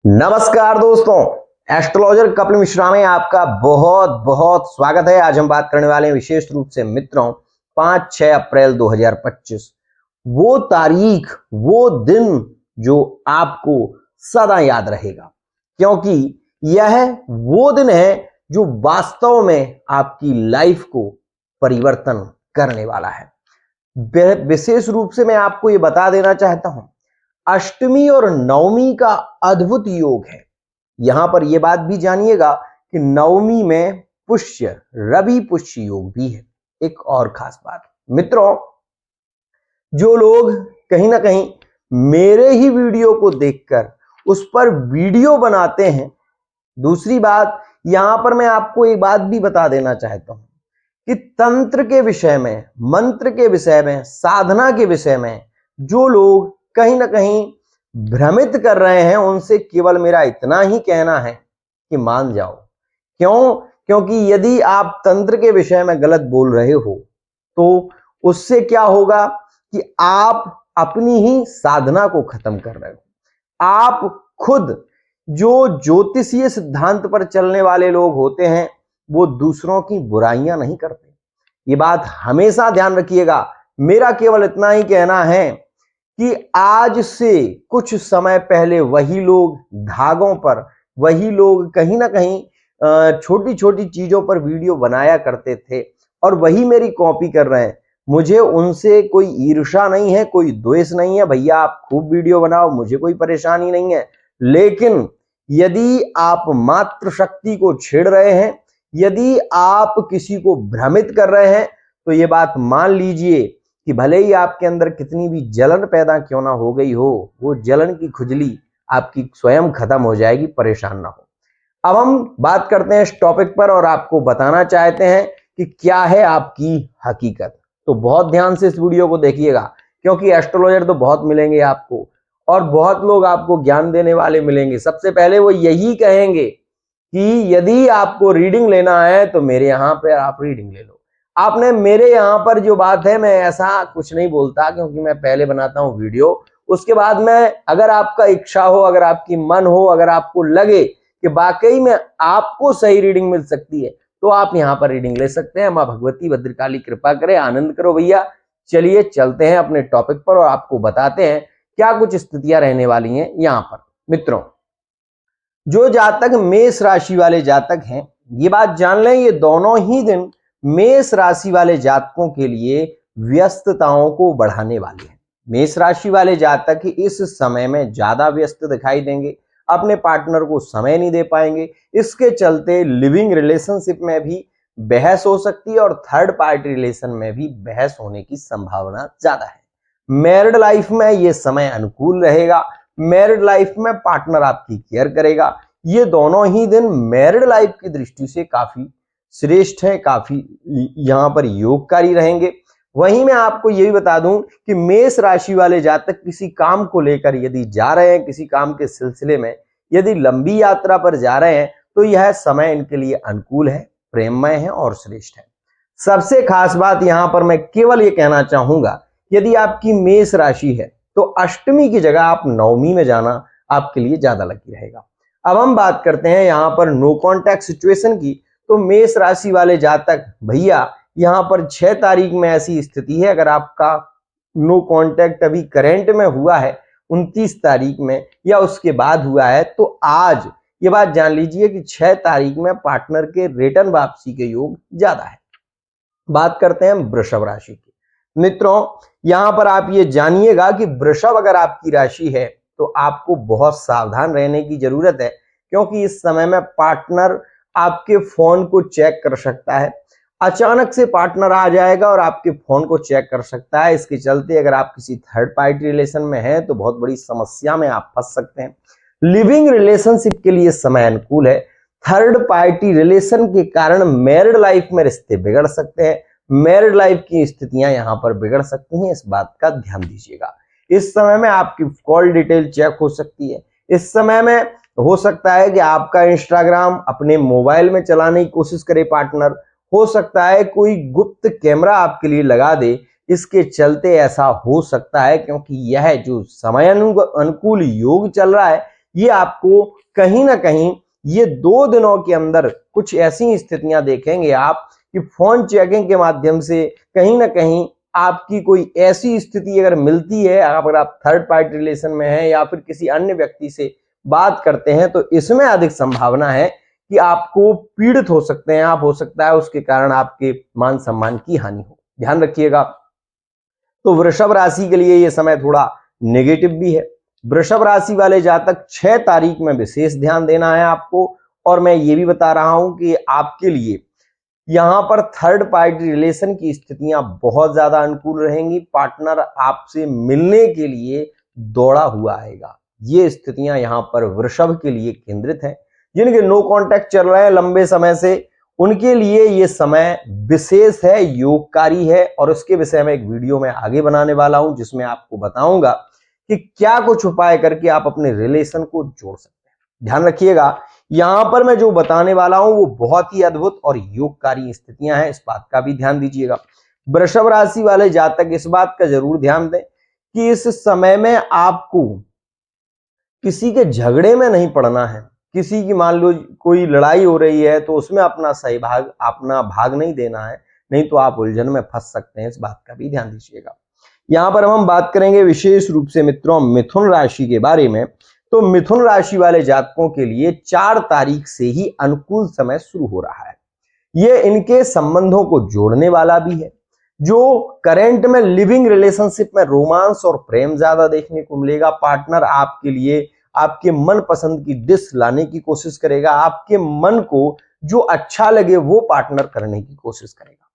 नमस्कार दोस्तों, एस्ट्रोलॉजर कपिल मिश्रा में आपका बहुत बहुत स्वागत है। आज हम बात करने वाले हैं विशेष रूप से मित्रों 5-6 अप्रैल 2025, वो तारीख, वो दिन जो आपको सदा याद रहेगा, क्योंकि यह वो दिन है जो वास्तव में आपकी लाइफ को परिवर्तन करने वाला है। विशेष रूप से मैं आपको ये बता देना चाहता हूं, अष्टमी और नवमी का अद्भुत योग है। यहां पर यह बात भी जानिएगा कि नवमी में पुष्य रवि पुष्य योग भी है। एक और खास बात मित्रों, जो लोग कहीं ना कहीं मेरे ही वीडियो को देखकर उस पर वीडियो बनाते हैं, दूसरी बात यहां पर मैं आपको एक बात भी बता देना चाहता हूं कि तंत्र के विषय में, मंत्र के विषय में, साधना के विषय में जो लोग कहीं ना कहीं भ्रमित कर रहे हैं, उनसे केवल मेरा इतना ही कहना है कि मान जाओ। क्यों? क्योंकि यदि आप तंत्र के विषय में गलत बोल रहे हो तो उससे क्या होगा कि आप अपनी ही साधना को खत्म कर रहे हो। आप खुद जो ज्योतिषीय सिद्धांत पर चलने वाले लोग होते हैं, वो दूसरों की बुराइयां नहीं करते। ये बात हमेशा ध्यान रखिएगा। मेरा केवल इतना ही कहना है कि आज से कुछ समय पहले वही लोग धागों पर, वही लोग कहीं ना कहीं छोटी छोटी चीजों पर वीडियो बनाया करते थे और वही मेरी कॉपी कर रहे हैं। मुझे उनसे कोई ईर्ष्या नहीं है, कोई द्वेष नहीं है। भैया आप खूब वीडियो बनाओ, मुझे कोई परेशानी नहीं है। लेकिन यदि आप मात्र शक्ति को छेड़ रहे हैं, यदि आप किसी को भ्रमित कर रहे हैं, तो ये बात मान लीजिए कि भले ही आपके अंदर कितनी भी जलन पैदा क्यों ना हो गई हो, वो जलन की खुजली आपकी स्वयं खत्म हो जाएगी, परेशान ना हो। अब हम बात करते हैं इस टॉपिक पर और आपको बताना चाहते हैं कि क्या है आपकी हकीकत। तो बहुत ध्यान से इस वीडियो को देखिएगा, क्योंकि एस्ट्रोलॉजर तो बहुत मिलेंगे आपको और बहुत लोग आपको ज्ञान देने वाले मिलेंगे। सबसे पहले वो यही कहेंगे कि यदि आपको रीडिंग लेना है तो मेरे यहाँ पे आप रीडिंग ले लो। आपने मेरे यहाँ पर जो बात है, मैं ऐसा कुछ नहीं बोलता, क्योंकि मैं पहले बनाता हूँ वीडियो, उसके बाद मैं, अगर आपका इच्छा हो, अगर आपकी मन हो, अगर आपको लगे कि वाकई में आपको सही रीडिंग मिल सकती है, तो आप यहाँ पर रीडिंग ले सकते हैं। माँ भगवती भद्रकाली कृपा करे, आनंद करो भैया। चलिए चलते हैं अपने टॉपिक पर और आपको बताते हैं क्या कुछ स्थितियां रहने वाली हैं यहाँ पर। मित्रों, जो जातक मेष राशि वाले जातक हैं, ये बात जान लें, ये दोनों ही दिन मेष राशि वाले जातकों के लिए व्यस्तताओं को बढ़ाने वाले हैं। मेष राशि वाले जातक इस समय में ज्यादा व्यस्त दिखाई देंगे, अपने पार्टनर को समय नहीं दे पाएंगे। इसके चलते लिविंग रिलेशनशिप में भी बहस हो सकती है और थर्ड पार्टी रिलेशन में भी बहस होने की संभावना ज्यादा है। मैरिड लाइफ में यह समय अनुकूल रहेगा। मैरिड लाइफ में पार्टनर आपकी केयर करेगा। ये दोनों ही दिन मैरिड लाइफ की दृष्टि से काफी श्रेष्ठ है, काफी यहां पर योगकारी रहेंगे। वहीं मैं आपको यह भी बता दूं कि मेष राशि वाले जातक किसी काम को लेकर यदि जा रहे हैं, किसी काम के सिलसिले में यदि लंबी यात्रा पर जा रहे हैं, तो यह समय इनके लिए अनुकूल है, प्रेममय है और श्रेष्ठ है। सबसे खास बात यहां पर मैं केवल ये कहना चाहूंगा, यदि आपकी मेष राशि है तो अष्टमी की जगह आप नवमी में जाना आपके लिए ज्यादा लकी रहेगा। अब हम बात करते हैं यहां पर नो कॉन्टैक्ट सिचुएशन की। तो मेष राशि वाले जातक भैया, यहां पर 6 तारीख में ऐसी स्थिति है, अगर आपका नो कॉन्टैक्ट अभी करंट में हुआ है 29 तारीख में या उसके बाद हुआ है, तो आज ये बात जान लीजिए कि 6 तारीख में पार्टनर के रिटर्न वापसी के योग ज्यादा है। बात करते हैं वृषभ राशि की। मित्रों, यहां पर आप ये जानिएगा कि वृषभ अगर आपकी राशि है तो आपको बहुत सावधान रहने की जरूरत है, क्योंकि इस समय में पार्टनर आपके फोन को चेक कर सकता है। अचानक से पार्टनर आ जाएगा और आपके फोन को चेक कर सकता है। इसके चलते अगर आप किसी थर्ड पार्टी रिलेशन में हैं तो बहुत बड़ी समस्या में आप फंस सकते हैं। लिविंग रिलेशनशिप के लिए समय अनुकूल है। थर्ड पार्टी रिलेशन के कारण मैरिड लाइफ में रिश्ते बिगड़ सकते हैं। मैरिड लाइफ की स्थितियां यहां पर बिगड़ सकती हैं, इस बात का ध्यान दीजिएगा। इस समय में आपकी कॉल डिटेल चेक हो सकती है। इस समय में हो सकता है कि आपका इंस्टाग्राम अपने मोबाइल में चलाने की कोशिश करे पार्टनर। हो सकता है कोई गुप्त कैमरा आपके लिए लगा दे। इसके चलते ऐसा हो सकता है, क्योंकि यह जो समय अनुकूल योग चल रहा है, ये आपको कहीं ना कहीं ये 2 दिनों के अंदर कुछ ऐसी स्थितियां देखेंगे आप कि फोन चेकिंग के माध्यम से कहीं ना कहीं आपकी कोई ऐसी स्थिति अगर मिलती है, अगर आप थर्ड पार्टी रिलेशन में हैं या फिर किसी अन्य व्यक्ति से बात करते हैं, तो इसमें अधिक संभावना है कि आपको पीड़ित हो सकते हैं आप, हो सकता है उसके कारण आपके मान सम्मान की हानि हो। ध्यान रखिएगा। तो वृषभ राशि के लिए यह समय थोड़ा नेगेटिव भी है। वृषभ राशि वाले जातक 6 तारीख में विशेष ध्यान देना है आपको। और मैं ये भी बता रहा हूं कि आपके लिए यहां पर थर्ड पार्टी रिलेशन की स्थितियां बहुत ज्यादा अनुकूल रहेंगी। पार्टनर आपसे मिलने के लिए दौड़ा हुआ आएगा। ये स्थितियां यहां पर वृषभ के लिए केंद्रित हैं। जिनके नो कांटेक्ट चल रहे हैं लंबे समय से, उनके लिए ये समय विशेष है, योगकारी है। और उसके विषय में एक वीडियो मैं आगे बनाने वाला हूं, जिसमें आपको बताऊंगा कि क्या कुछ उपाय करके आप अपने रिलेशन को जोड़ सकते हैं। ध्यान रखिएगा, यहां पर मैं जो बताने वाला हूं वो बहुत ही अद्भुत और योगकारी स्थितियां हैं, इस बात का भी ध्यान दीजिएगा। वृषभ राशि वाले जातक इस बात का जरूर ध्यान दें कि इस समय में आपको किसी के झगड़े में नहीं पड़ना है। किसी की मान लो कोई लड़ाई हो रही है तो उसमें अपना भाग नहीं देना है, नहीं तो आप उलझन में फंस सकते हैं। इस बात का भी ध्यान दीजिएगा। यहां पर हम बात करेंगे विशेष रूप से मित्रों मिथुन राशि के बारे में। तो मिथुन राशि वाले जातकों के लिए 4 तारीख से ही अनुकूल समय शुरू हो रहा है। ये इनके संबंधों को जोड़ने वाला भी है। जो करंट में लिविंग रिलेशनशिप में रोमांस और प्रेम ज्यादा देखने को मिलेगा। पार्टनर आपके लिए आपके मन पसंद की डिश लाने की कोशिश करेगा। आपके मन को जो अच्छा लगे वो पार्टनर करने की कोशिश करेगा।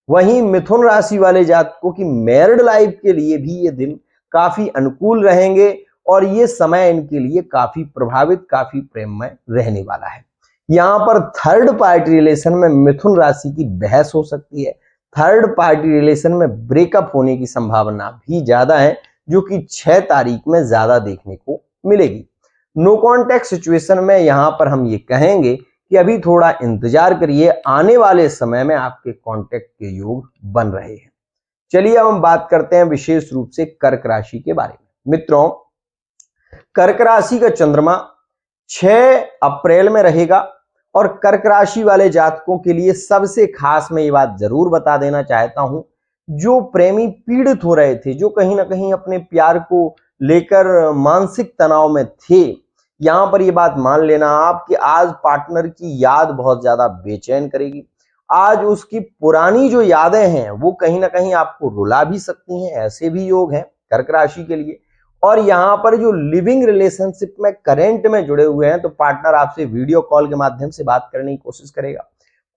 वहीं मिथुन राशि वाले जातकों की मैरिड लाइफ के लिए भी ये दिन काफी अनुकूल रहेंगे और ये समय इनके लिए काफी प्रभावित, काफी प्रेममय रहने वाला है। यहां पर थर्ड पार्टी रिलेशन में मिथुन राशि की बहस हो सकती है। थर्ड पार्टी रिलेशन में ब्रेकअप होने की संभावना भी ज्यादा है, जो कि 6 तारीख में ज्यादा देखने को मिलेगी। नो कॉन्टैक्ट सिचुएशन में यहां पर हम ये कहेंगे कि अभी थोड़ा इंतजार करिए, आने वाले समय में आपके कॉन्टैक्ट के योग बन रहे हैं। चलिए अब हम बात करते हैं विशेष रूप से कर्क राशि के बारे में। मित्रों, कर्क राशि का चंद्रमा 6 अप्रैल में रहेगा और कर्क राशि वाले जातकों के लिए सबसे खास मैं ये बात जरूर बता देना चाहता हूं, जो प्रेमी पीड़ित हो रहे थे, जो कहीं ना कहीं अपने प्यार को लेकर मानसिक तनाव में थे, यहां पर ये बात मान लेना आप कि आज पार्टनर की याद बहुत ज्यादा बेचैन करेगी। आज उसकी पुरानी जो यादें हैं वो कहीं ना कहीं आपको रुला भी सकती हैं। ऐसे भी योग हैं कर्क राशि के लिए। और यहां पर जो लिविंग रिलेशनशिप में करंट में जुड़े हुए हैं, तो पार्टनर आपसे वीडियो कॉल के माध्यम से बात करने की कोशिश करेगा।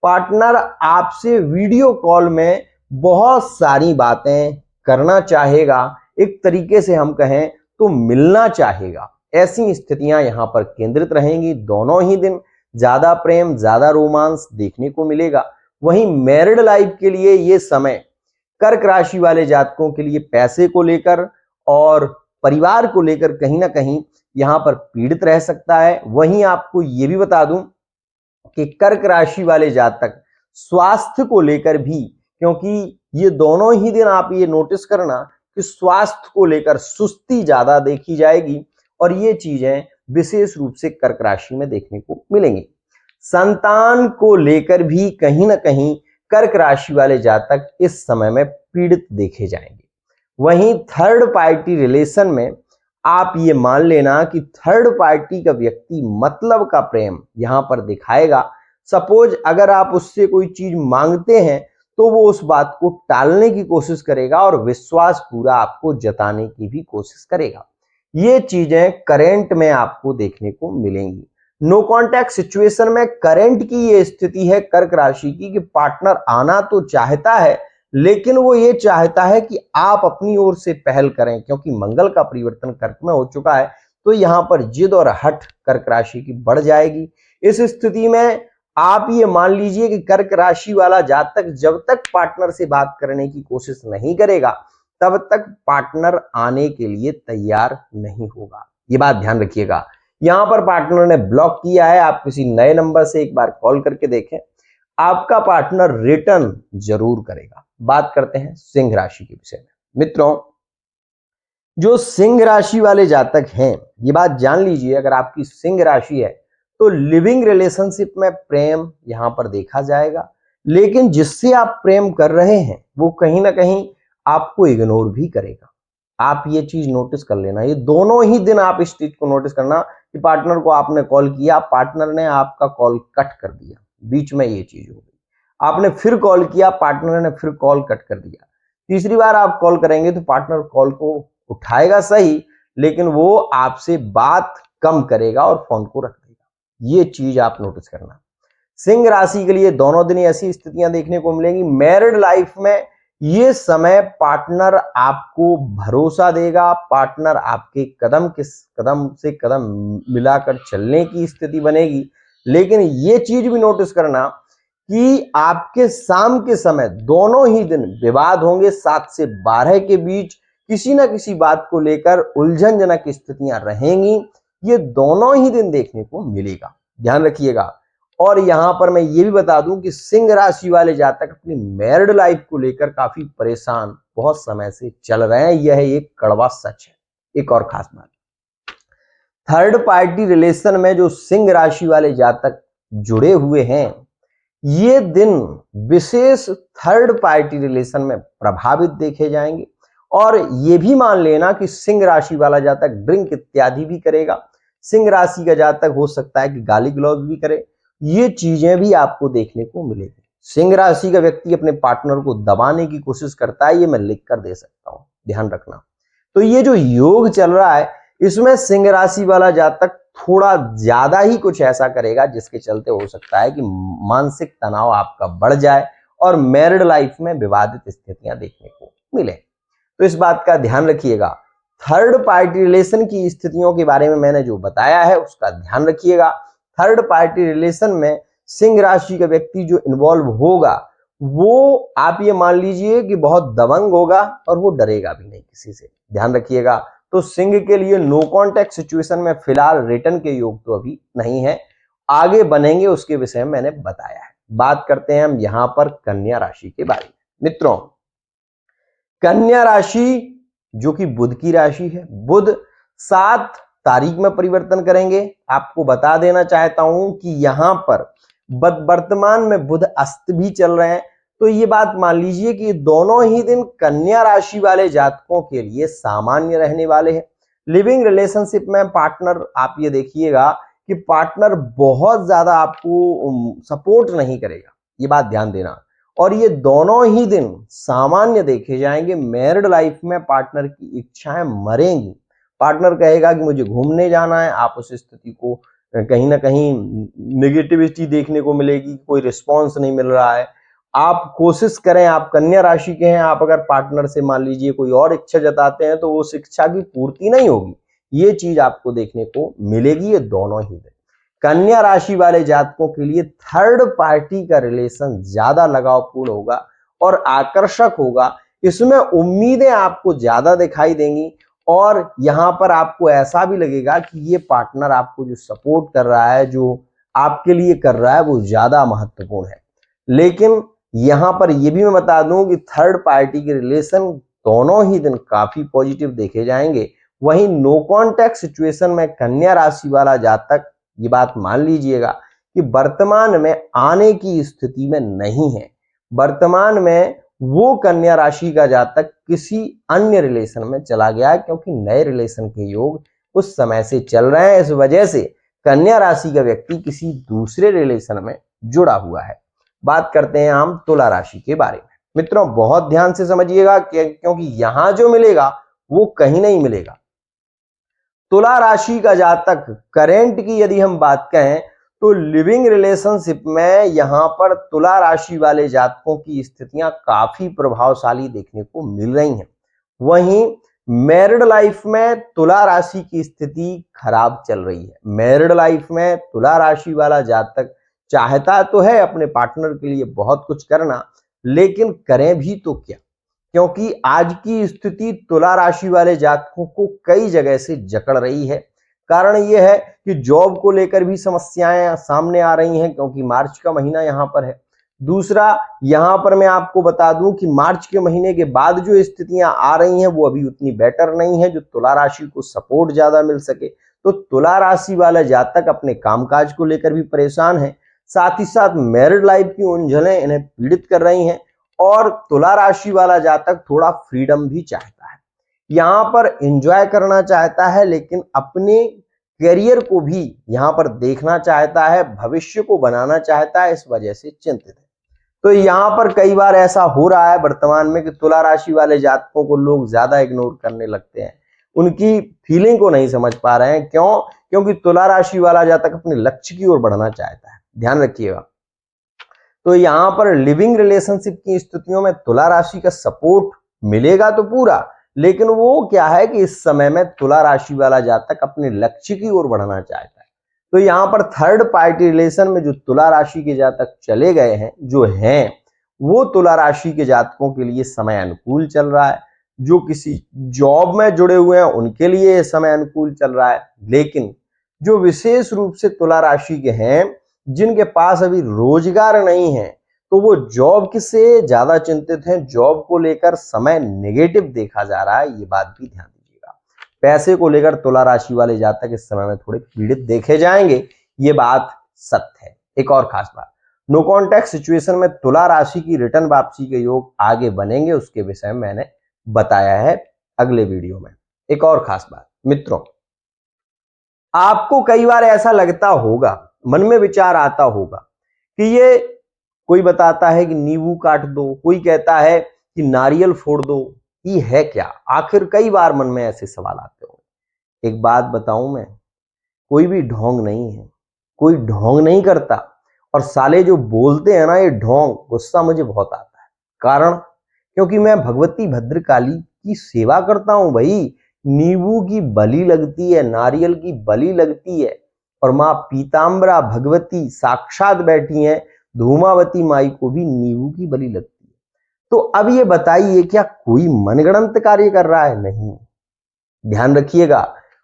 पार्टनर आपसे वीडियो कॉल में बहुत सारी बातें करना चाहेगा। एक तरीके से हम कहें तो मिलना चाहेगा। ऐसी स्थितियां यहां पर केंद्रित रहेंगी। दोनों ही दिन ज्यादा प्रेम, ज्यादा रोमांस देखने को मिलेगा। वहीं मैरिड लाइफ के लिए ये समय कर्क राशि वाले जातकों के लिए पैसे को लेकर और परिवार को लेकर कहीं ना कहीं यहां पर पीड़ित रह सकता है। वहीं आपको यह भी बता दूं कि कर्क राशि वाले जातक स्वास्थ्य को लेकर भी, क्योंकि ये दोनों ही दिन आप ये नोटिस करना कि स्वास्थ्य को लेकर सुस्ती ज्यादा देखी जाएगी और ये चीजें विशेष रूप से कर्क राशि में देखने को मिलेंगी। संतान को लेकर भी कहीं ना कहीं कर्क राशि वाले जातक इस समय में पीड़ित देखे जाएंगे। वहीं थर्ड पार्टी रिलेशन में आप ये मान लेना कि थर्ड पार्टी का व्यक्ति मतलब का प्रेम यहां पर दिखाएगा। सपोज अगर आप उससे कोई चीज मांगते हैं तो वो उस बात को टालने की कोशिश करेगा और विश्वास पूरा आपको जताने की भी कोशिश करेगा। ये चीजें करंट में आपको देखने को मिलेंगी। नो कॉन्टैक्ट सिचुएशन में करंट की ये स्थिति है कर्क राशि की कि पार्टनर आना तो चाहता है, लेकिन वो ये चाहता है कि आप अपनी ओर से पहल करें, क्योंकि मंगल का परिवर्तन कर्क में हो चुका है। तो यहां पर जिद और हठ कर्क राशि की बढ़ जाएगी। इस स्थिति में आप ये मान लीजिए कि कर्क राशि वाला जातक जब तक पार्टनर से बात करने की कोशिश नहीं करेगा, तब तक पार्टनर आने के लिए तैयार नहीं होगा। ये बात ध्यान रखिएगा। यहां पर पार्टनर ने ब्लॉक किया है, आप किसी नए नंबर से एक बार कॉल करके देखें, आपका पार्टनर रिटर्न जरूर करेगा। बात करते हैं सिंह राशि के विषय में। मित्रों, जो सिंह राशि वाले जातक हैं, ये बात जान लीजिए, अगर आपकी सिंह राशि है तो लिविंग रिलेशनशिप में प्रेम यहां पर देखा जाएगा, लेकिन जिससे आप प्रेम कर रहे हैं वो कहीं ना कहीं आपको इग्नोर भी करेगा। आप ये चीज नोटिस कर लेना, ये दोनों ही दिन आप इस चीज को नोटिस करना कि पार्टनर को आपने कॉल किया, पार्टनर ने आपका कॉल कट कर दिया, बीच में ये चीज हो गई, आपने फिर कॉल किया, पार्टनर ने फिर कॉल कट कर दिया, तीसरी बार आप कॉल करेंगे तो पार्टनर कॉल को उठाएगा सही, लेकिन वो आपसे बात कम करेगा और फोन को रख देगा। ये चीज आप नोटिस करना। सिंह राशि के लिए दोनों दिन ऐसी स्थितियां देखने को मिलेंगी। मैरिड लाइफ में ये समय पार्टनर आपको भरोसा देगा, पार्टनर आपके कदम से कदम मिलाकर चलने की स्थिति बनेगी। लेकिन ये चीज भी नोटिस करना कि आपके शाम के समय दोनों ही दिन विवाद होंगे, 7 से 12 के बीच किसी ना किसी बात को लेकर उलझनजनक स्थितियां रहेंगी। ये दोनों ही दिन देखने को मिलेगा, ध्यान रखिएगा। और यहां पर मैं ये भी बता दूं कि सिंह राशि वाले जातक अपनी मैरिड लाइफ को लेकर काफी परेशान बहुत समय से चल रहे हैं, यह एक कड़वा सच है। एक और खास बात, थर्ड पार्टी रिलेशन में जो सिंह राशि वाले जातक जुड़े हुए हैं, ये दिन विशेष थर्ड पार्टी रिलेशन में प्रभावित देखे जाएंगे। और ये भी मान लेना कि सिंह राशि वाला जातक ड्रिंक इत्यादि भी करेगा, सिंह राशि का जातक हो सकता है कि गाली गलौज भी करे, ये चीजें भी आपको देखने को मिलेगी। सिंह राशि का व्यक्ति अपने पार्टनर को दबाने की कोशिश करता है, ये मैं लिख कर दे सकता हूं, ध्यान रखना। तो ये जो योग चल रहा है, इसमें सिंह राशि वाला जातक थोड़ा ज्यादा ही कुछ ऐसा करेगा जिसके चलते हो सकता है कि मानसिक तनाव आपका बढ़ जाए और मैरिड लाइफ में विवादित स्थितियां देखने को मिले। तो इस बात का ध्यान रखिएगा। थर्ड पार्टी रिलेशन की स्थितियों के बारे में मैंने जो बताया है उसका ध्यान रखिएगा। थर्ड पार्टी रिलेशन में सिंह राशि का व्यक्ति जो इन्वॉल्व होगा, वो आप ये मान लीजिए कि बहुत दबंग होगा और वो डरेगा भी नहीं किसी से, ध्यान रखिएगा। तो सिंह के लिए नो कॉन्टैक्ट सिचुएशन में फिलहाल रिटर्न के योग तो अभी नहीं है, आगे बनेंगे उसके विषय में मैंने बताया है। बात करते हैं हम यहां पर कन्या राशि के बारे में। मित्रों, कन्या राशि जो कि बुध की राशि है, बुध 7 तारीख में परिवर्तन करेंगे। आपको बता देना चाहता हूं कि यहां पर वर्तमान में बुध अस्त भी चल रहे हैं, तो ये बात मान लीजिए कि दोनों ही दिन कन्या राशि वाले जातकों के लिए सामान्य रहने वाले हैं। लिविंग रिलेशनशिप में पार्टनर, आप ये देखिएगा कि पार्टनर बहुत ज्यादा आपको सपोर्ट नहीं करेगा, ये बात ध्यान देना। और ये दोनों ही दिन सामान्य देखे जाएंगे। मैरिड लाइफ में पार्टनर की इच्छाएं मरेंगी, पार्टनर कहेगा कि मुझे घूमने जाना है, आप उस स्थिति को कहीं ना कहीं नेगेटिविटी देखने को मिलेगी, कोई रिस्पॉन्स नहीं मिल रहा है। आप कोशिश करें, आप कन्या राशि के हैं, आप अगर पार्टनर से मान लीजिए कोई और इच्छा जताते हैं तो उस इच्छा की पूर्ति नहीं होगी, ये चीज आपको देखने को मिलेगी ये दोनों ही दिन। कन्या राशि वाले जातकों के लिए थर्ड पार्टी का रिलेशन ज्यादा लगावपूर्ण होगा और आकर्षक होगा, इसमें उम्मीदें आपको ज्यादा दिखाई देंगी और यहां पर आपको ऐसा भी लगेगा कि ये पार्टनर आपको जो सपोर्ट कर रहा है, जो आपके लिए कर रहा है, वो ज्यादा महत्वपूर्ण है। लेकिन यहां पर यह भी मैं बता दूं कि थर्ड पार्टी के रिलेशन दोनों ही दिन काफी पॉजिटिव देखे जाएंगे। वहीं नो कॉन्टैक्ट सिचुएशन में कन्या राशि वाला जातक, ये बात मान लीजिएगा कि वर्तमान में आने की स्थिति में नहीं है। वर्तमान में वो कन्या राशि का जातक किसी अन्य रिलेशन में चला गया है, क्योंकि नए रिलेशन के योग उस समय से चल रहे हैं। इस वजह से कन्या राशि का व्यक्ति किसी दूसरे रिलेशन में जुड़ा हुआ है। बात करते हैं हम तुला राशि के बारे में। मित्रों, बहुत ध्यान से समझिएगा क्योंकि यहां जो मिलेगा वो कहीं नहीं मिलेगा। तुला राशि का जातक करेंट की यदि हम बात कहें तो लिविंग रिलेशनशिप में यहां पर तुला राशि वाले जातकों की स्थितियां काफी प्रभावशाली देखने को मिल रही हैं। वहीं मैरिड लाइफ में तुला राशि की स्थिति खराब चल रही है। मैरिड लाइफ में तुला राशि वाला जातक चाहता तो है अपने पार्टनर के लिए बहुत कुछ करना, लेकिन करें भी तो क्या, क्योंकि आज की स्थिति तुला राशि वाले जातकों को कई जगह से जकड़ रही है। कारण यह है कि जॉब को लेकर भी समस्याएं सामने आ रही हैं, क्योंकि मार्च का महीना यहां पर है। दूसरा, यहां पर मैं आपको बता दूं कि मार्च के महीने के बाद जो स्थितियां आ रही हैं वो अभी उतनी बेटर नहीं है जो तुला राशि को सपोर्ट ज्यादा मिल सके। तो तुला राशि वाला जातक अपने कामकाज को लेकर भी परेशान है, साथ ही साथ मैरिड लाइफ की उलझनें इन्हें पीड़ित कर रही हैं और तुला राशि वाला जातक थोड़ा फ्रीडम भी चाहता है, यहां पर एंजॉय करना चाहता है, लेकिन अपने करियर को भी यहां पर देखना चाहता है, भविष्य को बनाना चाहता है, इस वजह से चिंतित है। तो यहां पर कई बार ऐसा हो रहा है वर्तमान में कि तुला राशि वाले जातकों को लोग ज्यादा इग्नोर करने लगते हैं, उनकी फीलिंग को नहीं समझ पा रहे हैं। क्यों? क्योंकि तुला राशि वाला जातक अपने लक्ष्य की ओर बढ़ना चाहता है, ध्यान रखिएगा। तो यहां पर लिविंग रिलेशनशिप की स्थितियों में तुला राशि का सपोर्ट मिलेगा तो पूरा, लेकिन वो क्या है कि इस समय में तुला राशि वाला जातक अपने लक्ष्य की ओर बढ़ना चाहता है। तो यहां पर थर्ड पार्टी रिलेशन में जो तुला राशि के जातक चले गए हैं, जो हैं, वो तुला राशि के जातकों के लिए समय अनुकूल चल रहा है। जो किसी जॉब में जुड़े हुए हैं उनके लिए यह समय अनुकूल चल रहा है, लेकिन जो विशेष रूप से तुला राशि के हैं जिनके पास अभी रोजगार नहीं है, तो वो जॉब से ज्यादा चिंतित हैं, जॉब को लेकर समय नेगेटिव देखा जा रहा है, ये बात भी ध्यान दीजिएगा। पैसे को लेकर तुला राशि वाले जातक इस समय में थोड़े पीड़ित देखे जाएंगे, ये बात सत्य है। एक और खास बात, नो कॉन्टैक्ट सिचुएशन में तुला राशि की रिटर्न वापसी के योग आगे बनेंगे, उसके विषय में मैंने बताया है अगले वीडियो में। एक और खास बात मित्रों, आपको कई बार ऐसा लगता होगा, मन में विचार आता होगा कि ये कोई बताता है कि नींबू काट दो, कोई कहता है कि नारियल फोड़ दो, ये है क्या? आखिर कई बार मन में ऐसे सवाल आते हो। एक बात बताऊं मैं, कोई भी ढोंग नहीं है, कोई ढोंग नहीं करता। और साले जो बोलते हैं ना ये ढोंग, गुस्सा मुझे बहुत आता है। कारण, क्योंकि मैं भगवती भद्रकाली की सेवा करता हूं भाई। नींबू की बलि लगती है, नारियल की बलि लगती है, और मां पीताम्बरा भगवती साक्षात बैठी हैं, धूमावती माई को भी नींबू की बलि लगती है। तो अब ये बताइए, क्या कोई मनगढ़ंत कार्य कर रहा है? नहीं, ध्यान रखिएगा।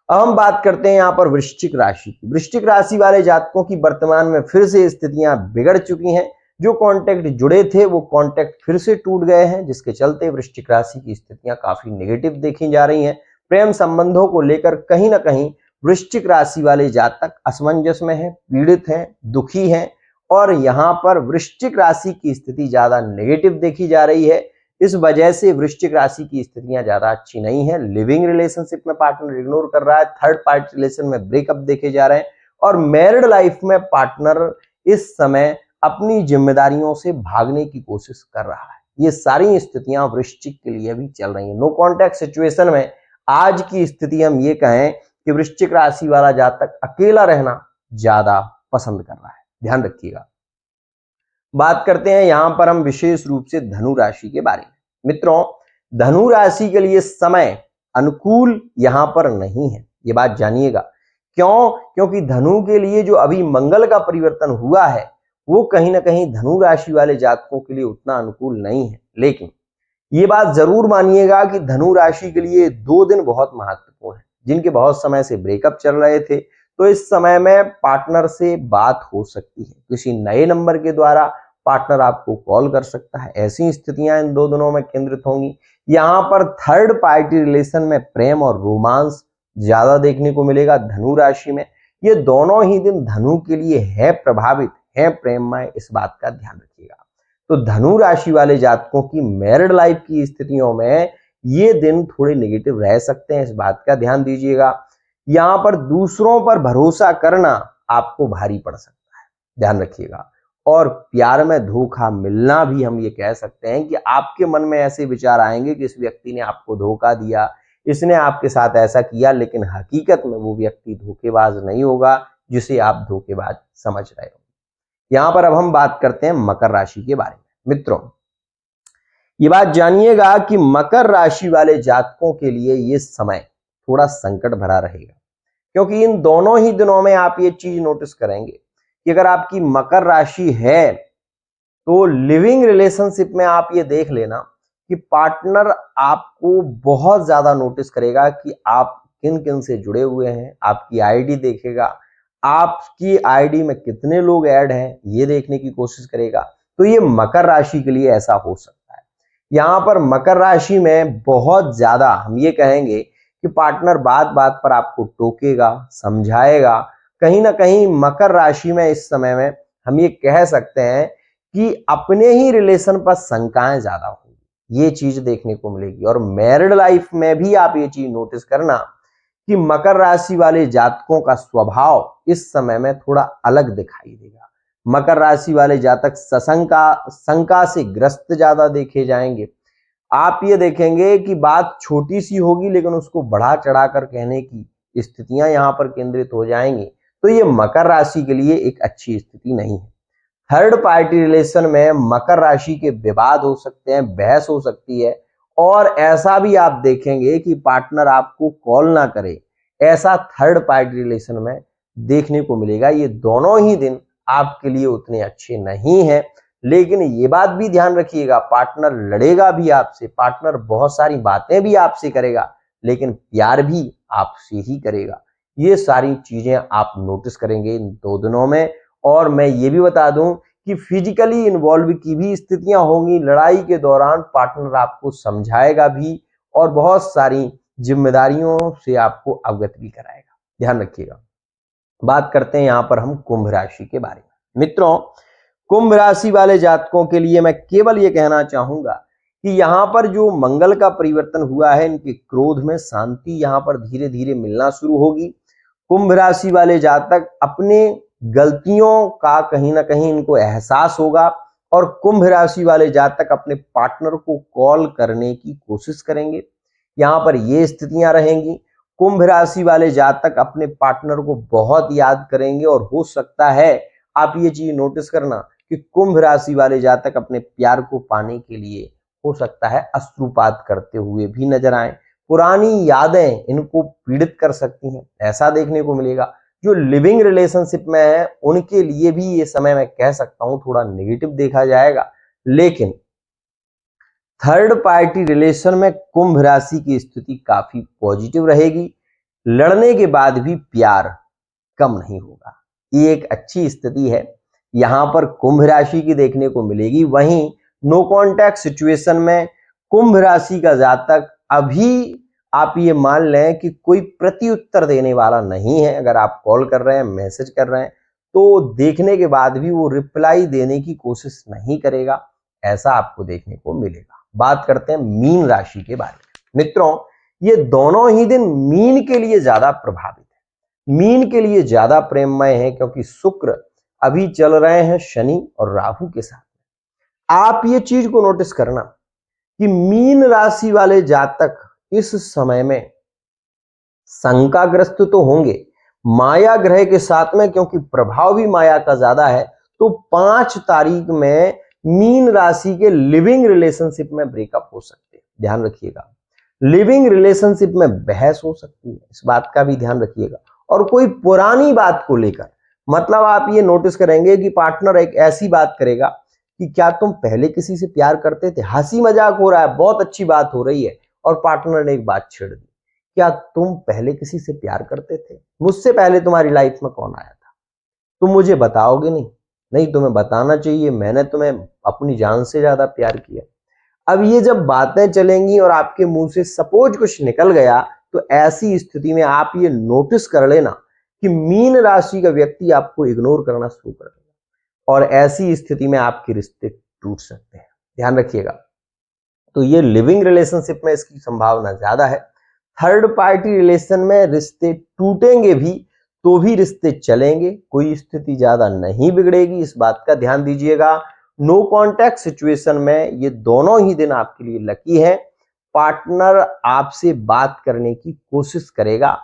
अब हम बात करते हैं यहां पर वृश्चिक राशि की। वृश्चिक राशि वाले जातकों की वर्तमान में फिर से स्थितियां बिगड़ चुकी हैं। जो कॉन्टैक्ट जुड़े थे वो कॉन्टैक्ट फिर से टूट गए हैं, जिसके चलते वृश्चिक राशि की स्थितियां काफी नेगेटिव देखी जा रही हैं। प्रेम संबंधों को लेकर कहीं ना कहीं वृश्चिक राशि वाले जातक असमंजस में हैं, पीड़ित हैं, दुखी हैं, और यहां पर वृश्चिक राशि की स्थिति ज्यादा नेगेटिव देखी जा रही है। इस वजह से वृश्चिक राशि की स्थितियां ज्यादा अच्छी नहीं है। लिविंग रिलेशनशिप में पार्टनर इग्नोर कर रहा है, थर्ड पार्टी रिलेशन में ब्रेकअप देखे जा रहे हैं, और मैरिड लाइफ में पार्टनर इस समय अपनी जिम्मेदारियों से भागने की कोशिश कर रहा है। ये सारी स्थितियां वृश्चिक के लिए भी चल रही है। नो कॉन्टैक्ट सिचुएशन में आज की स्थिति हम ये कहें कि वृश्चिक राशि वाला जातक अकेला रहना ज्यादा पसंद कर रहा है, ध्यान रखिएगा। बात करते हैं यहां पर हम विशेष रूप से धनु राशि के बारे में। मित्रों, धनु राशि के लिए समय अनुकूल यहां पर नहीं है, ये बात जानिएगा। क्यों? क्योंकि धनु के लिए जो अभी मंगल का परिवर्तन हुआ है वो कहीं ना कहीं धनु राशि वाले जातकों के लिए उतना अनुकूल नहीं है। लेकिन ये बात जरूर मानिएगा कि धनु राशि के लिए 2 दिन बहुत महत्वपूर्ण है। जिनके बहुत समय से ब्रेकअप चल रहे थे, तो इस समय में पार्टनर से बात हो सकती है, किसी नए नंबर के द्वारा पार्टनर आपको कॉल कर सकता है। ऐसी स्थितियां इन 2 दिनों में केंद्रित होंगी। यहाँ पर थर्ड पार्टी रिलेशन में प्रेम और रोमांस ज्यादा देखने को मिलेगा धनु राशि में। ये दोनों ही दिन धनु के लिए है प्रभावित, है प्रेममय, इस बात का ध्यान रखिएगा। तो धनु राशि वाले जातकों की मैरिड लाइफ की स्थितियों में ये दिन थोड़े नेगेटिव रह सकते हैं, इस बात का ध्यान दीजिएगा। यहां पर दूसरों पर भरोसा करना आपको भारी पड़ सकता है, ध्यान रखिएगा। और प्यार में धोखा मिलना भी हम ये कह सकते हैं कि आपके मन में ऐसे विचार आएंगे कि इस व्यक्ति ने आपको धोखा दिया, इसने आपके साथ ऐसा किया, लेकिन हकीकत में वो व्यक्ति धोखेबाज नहीं होगा जिसे आप धोखेबाज समझ रहे हो। यहां पर अब हम बात करते हैं मकर राशि के बारे में। मित्रों, ये बात जानिएगा कि मकर राशि वाले जातकों के लिए ये समय थोड़ा संकट भरा रहेगा, क्योंकि इन दोनों ही दिनों में आप ये चीज नोटिस करेंगे कि अगर आपकी मकर राशि है तो लिविंग रिलेशनशिप में आप ये देख लेना कि पार्टनर आपको बहुत ज्यादा नोटिस करेगा कि आप किन किन से जुड़े हुए हैं, आपकी आईडी देखेगा, आपकी आईडी में कितने लोग ऐड हैं ये देखने की कोशिश करेगा। तो ये मकर राशि के लिए ऐसा हो सकता है। यहाँ पर मकर राशि में बहुत ज्यादा हम ये कहेंगे कि पार्टनर बात बात पर आपको टोकेगा, समझाएगा। कहीं ना कहीं मकर राशि में इस समय में हम ये कह सकते हैं कि अपने ही रिलेशन पर शंकाएं ज्यादा होंगी, ये चीज देखने को मिलेगी। और मैरिड लाइफ में भी आप ये चीज नोटिस करना कि मकर राशि वाले जातकों का स्वभाव इस समय में थोड़ा अलग दिखाई देगा। मकर राशि वाले जातक शंका से ग्रस्त ज्यादा देखे जाएंगे। आप ये देखेंगे कि बात छोटी सी होगी लेकिन उसको बढ़ा चढ़ा कर कहने की स्थितियां यहां पर केंद्रित हो जाएंगी। तो ये मकर राशि के लिए एक अच्छी स्थिति नहीं है। थर्ड पार्टी रिलेशन में मकर राशि के विवाद हो सकते हैं, बहस हो सकती है, और ऐसा भी आप देखेंगे कि पार्टनर आपको कॉल ना करे, ऐसा थर्ड पार्टी रिलेशन में देखने को मिलेगा। ये दोनों ही दिन आपके लिए उतने अच्छे नहीं हैं। लेकिन ये बात भी ध्यान रखिएगा, पार्टनर लड़ेगा भी आपसे, पार्टनर बहुत सारी बातें भी आपसे करेगा, लेकिन प्यार भी आपसे ही करेगा। ये सारी चीजें आप नोटिस करेंगे इन 2 दिनों में। और मैं ये भी बता दूं कि फिजिकली इन्वॉल्व की भी स्थितियां होंगी। लड़ाई के दौरान पार्टनर आपको समझाएगा भी और बहुत सारी जिम्मेदारियों से आपको अवगत भी कराएगा। ध्यान रखिएगा। बात करते हैं यहां पर हम कुंभ राशि के बारे में। मित्रों, कुंभ राशि वाले जातकों के लिए मैं केवल ये कहना चाहूंगा कि यहां पर जो मंगल का परिवर्तन हुआ है, इनके क्रोध में शांति यहां पर धीरे धीरे मिलना शुरू होगी। कुंभ राशि वाले जातक अपने गलतियों का कहीं ना कहीं इनको एहसास होगा और कुंभ राशि वाले जातक अपने पार्टनर को कॉल करने की कोशिश करेंगे। यहां पर ये स्थितियां रहेंगी। कुंभ राशि वाले जातक अपने पार्टनर को बहुत याद करेंगे और हो सकता है आप ये चीज नोटिस करना कि कुंभ राशि वाले जातक अपने प्यार को पाने के लिए हो सकता है अश्रुपात करते हुए भी नजर आए। पुरानी यादें इनको पीड़ित कर सकती हैं, ऐसा देखने को मिलेगा। जो लिविंग रिलेशनशिप में है उनके लिए भी ये समय मैं कह सकता हूं थोड़ा नेगेटिव देखा जाएगा। लेकिन थर्ड पार्टी रिलेशन में कुंभ राशि की स्थिति काफी पॉजिटिव रहेगी। लड़ने के बाद भी प्यार कम नहीं होगा, ये एक अच्छी स्थिति है यहां पर कुंभ राशि की देखने को मिलेगी। वहीं नो कॉन्टैक्ट सिचुएशन में कुंभ राशि का जातक अभी आप ये मान लें कि कोई प्रति उत्तर देने वाला नहीं है। अगर आप कॉल कर रहे हैं, मैसेज कर रहे हैं, तो देखने के बाद भी वो रिप्लाई देने की कोशिश नहीं करेगा, ऐसा आपको देखने को मिलेगा। बात करते हैं मीन राशि के बारे में। मित्रों, ये दोनों ही दिन मीन के लिए ज्यादा प्रभावित है, मीन के लिए ज्यादा प्रेममय है, क्योंकि शुक्र अभी चल रहे हैं शनि और राहु के साथ। आप ये चीज को नोटिस करना कि मीन राशि वाले जातक इस समय में शंकाग्रस्त तो होंगे माया ग्रह के साथ में, क्योंकि प्रभाव भी माया का ज्यादा है। तो 5 तारीख में मीन राशि के लिविंग रिलेशनशिप में ब्रेकअप हो सकते हैं, ध्यान रखिएगा। लिविंग रिलेशनशिप में बहस हो सकती है, इस बात का भी ध्यान रखिएगा। और कोई पुरानी बात को लेकर, मतलब आप ये नोटिस करेंगे कि पार्टनर एक ऐसी बात करेगा कि क्या तुम पहले किसी से प्यार करते थे, हंसी मजाक हो रहा है, बहुत अच्छी बात हो रही है, और पार्टनर ने एक बात छेड़ दी, क्या तुम पहले किसी से प्यार करते थे, मुझसे पहले तुम्हारी लाइफ में कौन आया था, तुम मुझे बताओगे नहीं? नहीं, तुम्हें बताना चाहिए, मैंने तुम्हें अपनी जान से ज्यादा प्यार किया। अब ये जब बातें चलेंगी और आपके मुंह से सपोज कुछ निकल गया, तो ऐसी स्थिति में आप ये नोटिस कर लेना कि मीन राशि का व्यक्ति आपको इग्नोर करना शुरू कर देगा और ऐसी स्थिति में आपके रिश्ते टूट सकते हैं, ध्यान रखिएगा। तो ये लिविंग रिलेशनशिप में इसकी संभावना ज्यादा है। थर्ड पार्टी रिलेशन में रिश्ते टूटेंगे भी तो भी रिश्ते चलेंगे, कोई स्थिति ज्यादा नहीं बिगड़ेगी, इस बात का ध्यान दीजिएगा। नो कॉन्टैक्ट सिचुएशन में ये दोनों ही दिन आपके लिए लकी है। पार्टनर आपसे बात करने की कोशिश करेगा,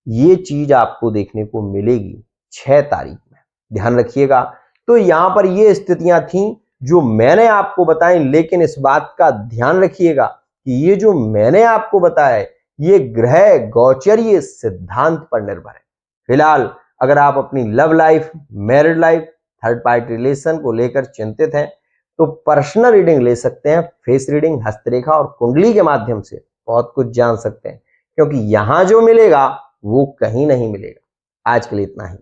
ये चीज आपको देखने को मिलेगी 6 तारीख में, ध्यान रखिएगा। तो यहां पर ये स्थितियां थी जो मैंने आपको बताई, लेकिन इस बात का ध्यान रखिएगा कि ये जो मैंने आपको बताया है ये ग्रह गोचरीय सिद्धांत पर निर्भर है। फिलहाल अगर आप अपनी love life, married life, third party relation को लेकर चिंतित हैं तो पर्सनल रीडिंग ले सकते हैं। फेस रीडिंग, हस्तरेखा और कुंडली के माध्यम से बहुत कुछ जान सकते हैं, क्योंकि यहां जो मिलेगा वो कहीं नहीं मिलेगा। आज के लिए इतना ही।